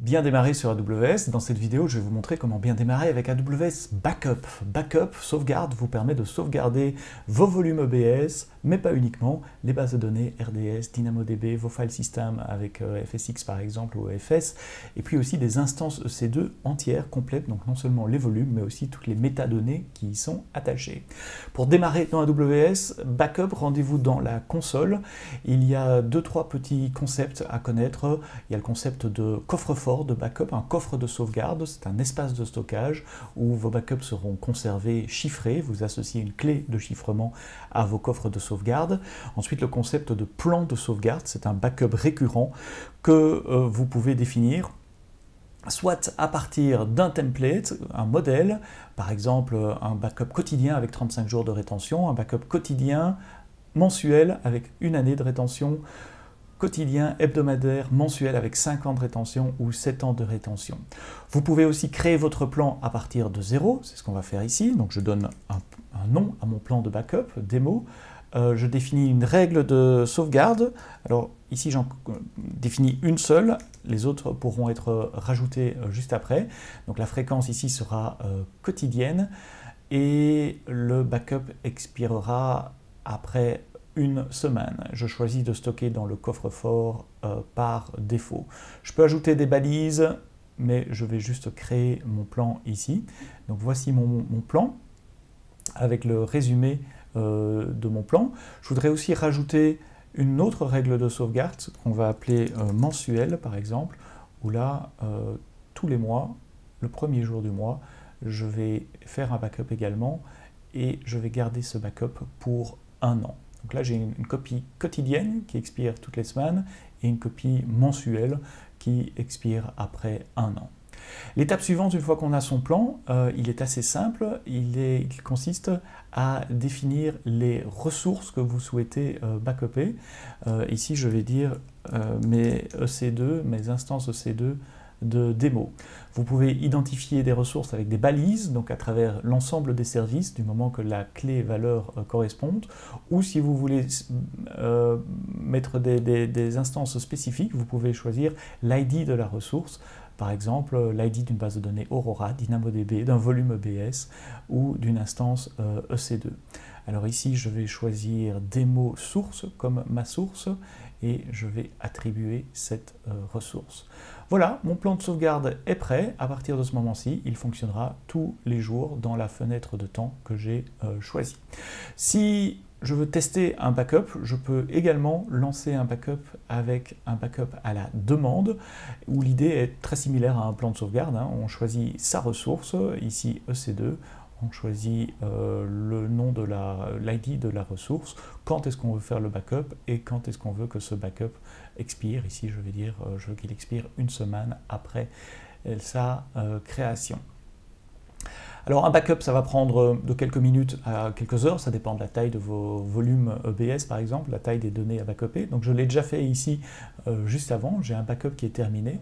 Bien démarrer sur AWS. Dans cette vidéo, je vais vous montrer comment bien démarrer avec AWS Backup. Backup, sauvegarde, vous permet de sauvegarder vos volumes EBS, mais pas uniquement, les bases de données RDS, DynamoDB, vos file systems avec FSX par exemple ou EFS, et puis aussi des instances EC2 entières, complètes, donc non seulement les volumes, mais aussi toutes les métadonnées qui y sont attachées. Pour démarrer dans AWS Backup, rendez-vous dans la console. Il y a 2-3 petits concepts à connaître. Il y a le concept de coffre-fort de backup, un coffre de sauvegarde, c'est un espace de stockage où vos backups seront conservés chiffrés, vous associez une clé de chiffrement à vos coffres de sauvegarde. Ensuite, le concept de plan de sauvegarde, c'est un backup récurrent que vous pouvez définir soit à partir d'un template, un modèle, par exemple un backup quotidien avec 35 jours de rétention, un backup quotidien mensuel avec 1 année de rétention, quotidien, hebdomadaire, mensuel avec 5 ans de rétention ou 7 ans de rétention. Vous pouvez aussi créer votre plan à partir de zéro, c'est ce qu'on va faire ici. Donc je donne un nom à mon plan de backup, démo. Je définis une règle de sauvegarde. Alors ici j'en définis une seule, les autres pourront être rajoutées juste après. Donc la fréquence ici sera quotidienne et le backup expirera après 1 semaine. Je choisis de stocker dans le coffre-fort par défaut. Je peux ajouter des balises, mais je vais juste créer mon plan ici. Donc voici mon plan avec le résumé de mon plan. Je voudrais aussi rajouter une autre règle de sauvegarde qu'on va appeler mensuelle par exemple, où là, tous les mois, le premier jour du mois, je vais faire un backup également et je vais garder ce backup pour 1 an. Donc là, j'ai une copie quotidienne qui expire toutes les semaines et une copie mensuelle qui expire après 1 an. L'étape suivante, une fois qu'on a son plan, il est assez simple. Il consiste à définir les ressources que vous souhaitez backuper. Ici, je vais dire mes EC2, mes instances EC2 de démo. Vous pouvez identifier des ressources avec des balises, donc à travers l'ensemble des services, du moment que la clé valeur corresponde, ou si vous voulez mettre des instances spécifiques, vous pouvez choisir l'ID de la ressource, par exemple l'ID d'une base de données Aurora, DynamoDB, d'un volume EBS ou d'une instance EC2. Alors ici, je vais choisir démo source comme ma source et je vais attribuer cette ressource. Voilà, mon plan de sauvegarde est prêt. À partir de ce moment-ci, il fonctionnera tous les jours dans la fenêtre de temps que j'ai choisie. Si je veux tester un backup, je peux également lancer un backup avec un backup à la demande, où l'idée est très similaire à un plan de sauvegarde. On choisit sa ressource, ici EC2, on choisit le nom de l'ID de la ressource, quand est-ce qu'on veut faire le backup et quand est-ce qu'on veut que ce backup expire. Ici, je vais dire je veux qu'il expire 1 semaine après sa création. Alors un backup, ça va prendre de quelques minutes à quelques heures, ça dépend de la taille de vos volumes EBS par exemple, la taille des données à backuper. Donc je l'ai déjà fait ici juste avant, j'ai un backup qui est terminé.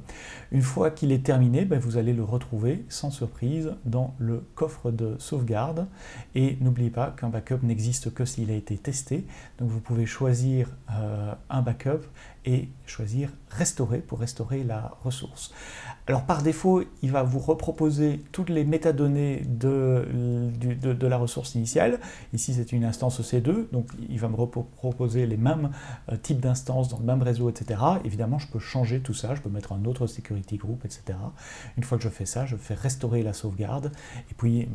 Une fois qu'il est terminé, vous allez le retrouver sans surprise dans le coffre de sauvegarde. Et n'oubliez pas qu'un backup n'existe que s'il a été testé. Donc vous pouvez choisir un backup et choisir restaurer pour restaurer la ressource. Alors par défaut, il va vous reproposer toutes les métadonnées de la ressource initiale. Ici, c'est une instance EC2, donc il va me proposer les mêmes types d'instances dans le même réseau, etc. Évidemment, je peux changer tout ça, je peux mettre un autre security group, etc. Une fois que je fais ça, je fais restaurer la sauvegarde, et puis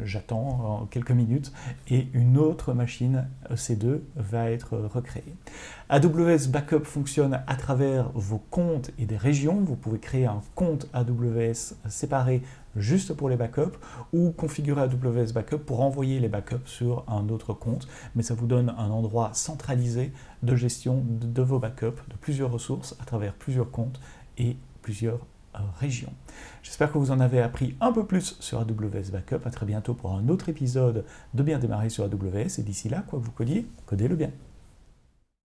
j'attends quelques minutes, et une autre machine EC2 va être recréée. AWS Backup fonctionne à travers vos comptes et des régions. Vous pouvez créer un compte AWS séparé juste pour les backups ou configurer AWS Backup pour envoyer les backups sur un autre compte, mais ça vous donne un endroit centralisé de gestion de vos backups, de plusieurs ressources à travers plusieurs comptes et plusieurs régions. J'espère que vous en avez appris un peu plus sur AWS Backup. À très bientôt pour un autre épisode de Bien démarrer sur AWS et d'ici là, quoi que vous codiez, codez-le bien.